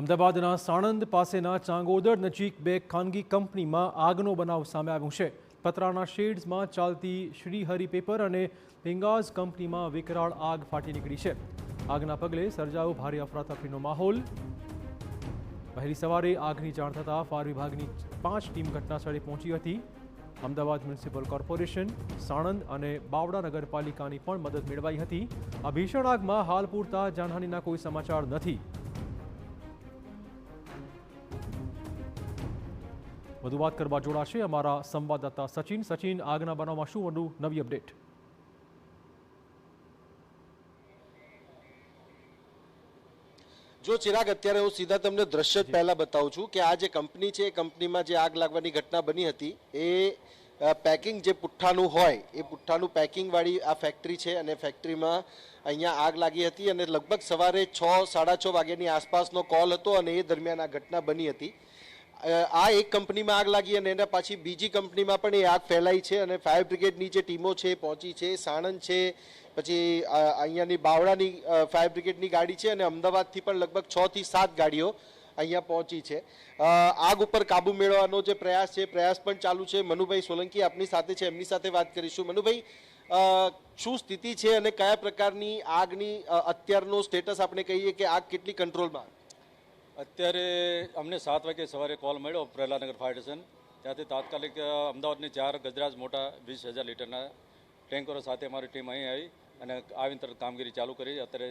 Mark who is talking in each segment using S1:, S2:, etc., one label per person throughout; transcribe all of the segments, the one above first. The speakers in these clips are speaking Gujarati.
S1: અમદાવાદના સાણંદ પાસેના ચાંગોદર નજીક બે ખાનગી કંપનીમાં આગનો બનાવ સામે આવ્યો છે। પતરાના શેડ્સમાં ચાલતી શ્રીહરિ પેપર અને પિંગાઝ કંપનીમાં વિકરાળ આગ ફાટી નીકળી છે। આગના પગલે સર્જાયો ભારે અફરાતફરીનો માહોલ। વહેલી સવારે આગની જાણ થતાં ફાયર વિભાગની 5 ટીમ ઘટનાસ્થળે પહોંચી હતી। અમદાવાદ મ્યુનિસિપલ કોર્પોરેશન, સાણંદ અને બાવડા નગરપાલિકાની પણ મદદ મેળવાઈ હતી। આ ભીષણ આગમાં હાલ પૂરતા જાનહાનિના કોઈ સમાચાર નથી। વધુ વાત કરવા જોડાશે અમારા સંવાદદાતા સચિન। આગના બનાવમાં શું વધુ નવી અપડેટ?
S2: જો ચિરાગ, અત્યારે હું સીધા તમને દ્રશ્ય જ પહેલા બતાવું છું કે આ જે કંપની છે એ કંપનીમાં જે આગ લાગવાની ઘટના બની હતી એ પેકિંગ જે પુઠ્ઠાનું હોય એ પુઠ્ઠાનું પેકિંગવાળી આ ફેક્ટરી છે અને ફેક્ટરીમાં અહીંયા આગ લાગી હતી અને લગભગ સવારે 6-6:30 વાગ્યાની આસપાસનો કોલ હતો અને એ દરમિયાન આ ઘટના બની હતી। આ એક કંપનીમાં આગ લાગી અને એના પાછી બીજી કંપનીમાં પણ એ આગ ફેલાઈ છે અને ફાયર બ્રિગેડની જે ટીમો છે એ પહોંચી છે। સાણંદ છે, પછી અહીંયાની બાવળાની ફાયર બ્રિગેડની ગાડી છે અને અમદાવાદથી પણ લગભગ 6 થી 7 ગાડીઓ અહીંયા પહોંચી છે। આગ ઉપર કાબુ મેળવવાનો જે પ્રયાસ છે પ્રયાસ પણ ચાલુ છે। મનુભાઈ સોલંકી આપની સાથે છે, એમની સાથે વાત કરીશું। મનુભાઈ, શું સ્થિતિ છે અને કયા પ્રકારની આગની અત્યારનો સ્ટેટસ આપણે કહીએ કે આગ કેટલી કંટ્રોલમાં?
S3: અત્યારે અમને 7 વાગે સવારે કોલ મળ્યો પ્રહલાદનગર ફાયર સ્ટેશન, ત્યાંથી તાત્કાલિક અમદાવાદની 4 ગજરાજ મોટા 20,000 લીટરના ટેન્કરો સાથે અમારી ટીમ અહીં આવી અને આવીને તરત કામગીરી ચાલુ કરી। અત્યારે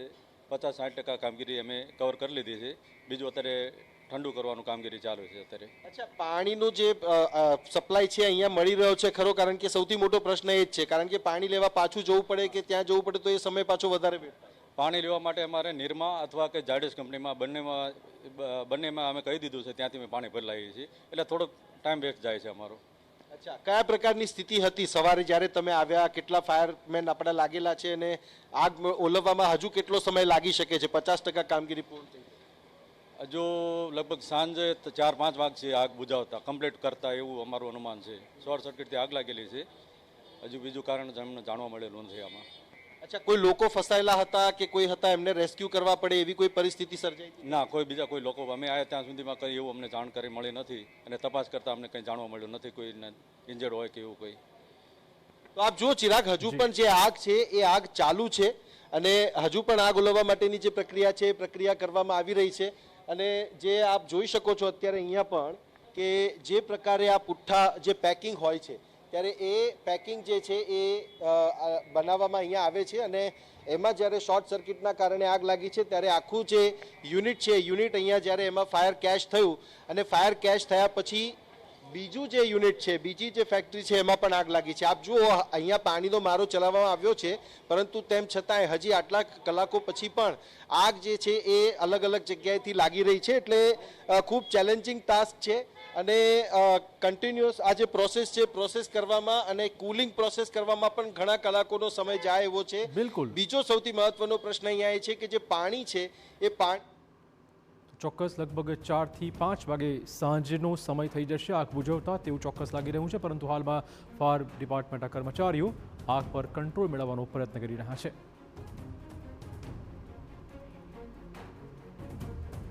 S3: 50-60% કામગીરી અમે કવર કરી લીધી છે। બીજું અત્યારે ઠંડુ કરવાનું કામગીરી ચાલુ છે અત્યારે।
S2: અચ્છા, પાણીનો જે સપ્લાય છે અહીંયા મળી રહ્યો છે ખરો? કારણ કે સૌથી મોટો પ્રશ્ન એ જ છે, કારણ કે પાણી લેવા પાછું જવું પડે કે ત્યાં જવું પડે તો એ સમય પાછો વધારે વેડફાય।
S3: પાણી લેવા માટે અમારે નિરમા અથવા કે જાડેસ કંપનીમાં બંનેમાં અમે કહી દીધું છે, ત્યાંથી અમે પાણી ભરી છીએ, એટલે થોડોક ટાઈમ વેસ્ટ જાય છે અમારો।
S2: અચ્છા, કયા પ્રકારની સ્થિતિ હતી સવારે જ્યારે તમે આવ્યા? કેટલા ફાયરમેન આપણા લાગેલા છે અને આગ ઓલવવામાં હજુ કેટલો સમય લાગી શકે છે? 50% કામગીરી પૂર્ણ થઈ?
S3: હજુ લગભગ સાંજે 4-5 વાગે આગ બુઝાવતા કમ્પ્લીટ કરતા એવું અમારું અનુમાન છે। શોર્ટ સર્કિટથી આગ લાગેલી છે। હજુ બીજું કારણ અમને જાણવા મળેલું નથી આમાં।
S2: અચ્છા, કોઈ લોકો ફસાયેલા હતા કે કોઈ હતા એમને રેસ્ક્યુ કરવા પડે એવી કોઈ પરિસ્થિતિ સર્જાઈ?
S3: ના, બીજા કોઈ લોકો અમે આવ્યા ત્યાં સુધીમાં કંઈ એવું અમને જાણકારી મળી નથી અને તપાસ કરતાં અમને કંઈ જાણવા મળ્યું નથી કોઈને ઇન્જર્ડ હોય કે એવું કંઈ।
S2: તો આપ જુઓ ચિરાગ, હજુ પણ જે આગ છે એ આગ ચાલુ છે અને હજુ પણ આગ ઓલવવા માટેની જે પ્રક્રિયા છે એ પ્રક્રિયા કરવામાં આવી રહી છે। અને જે આપ જોઈ શકો છો અત્યારે અહીંયા પણ કે જે પ્રકારે આ પુઠ્ઠા જે પેકિંગ હોય છે ત્યારે એ પેકિંગ જે છે એ બનાવવામાં અહીંયા આવે છે અને એમાં જ્યારે શોર્ટ સર્કિટના કારણે આગ લાગી છે ત્યારે આખું જે યુનિટ છે યુનિટ અહીંયા જ્યારે એમાં ફાયર કેચ થયું અને ફાયર કેચ થયા પછી બીજું જે યુનિટ છે, બીજી જે ફેક્ટરી છે એમાં પણ આગ લાગી છે। આપ જુઓ, અહીંયા પાણીનો મારો ચલાવવામાં આવ્યો છે પરંતુ તેમ છતાંય હજી આટલા કલાકો પછી પણ આગ જે છે એ અલગ અલગ જગ્યાએથી લાગી રહી છે। એટલે ખૂબ ચેલેન્જિંગ ટાસ્ક છે અને કન્ટિન્યુઅસ આ જે પ્રોસેસ છે પ્રોસેસ કરવામાં અને કુલિંગ પ્રોસેસ કરવામાં પણ ઘણા કલાકોનો સમય જાય એવો છે।
S1: બિલકુલ।
S2: બીજો સૌથી મહત્વનો પ્રશ્ન અહીંયા એ છે કે જે પાણી છે એ
S1: ચોક્કસ લગભગ 4 થી 5 વાગે સાંજનો સમય થઈ જશે આગ બુઝાવતા તેવું ચોક્કસ લાગી રહ્યું છે, પરંતુ હાલમાં ફાયર ડિપાર્ટમેન્ટના કર્મચારીઓ આગ પર કંટ્રોલ મેળવવાનો પ્રયત્ન કરી રહ્યા છે।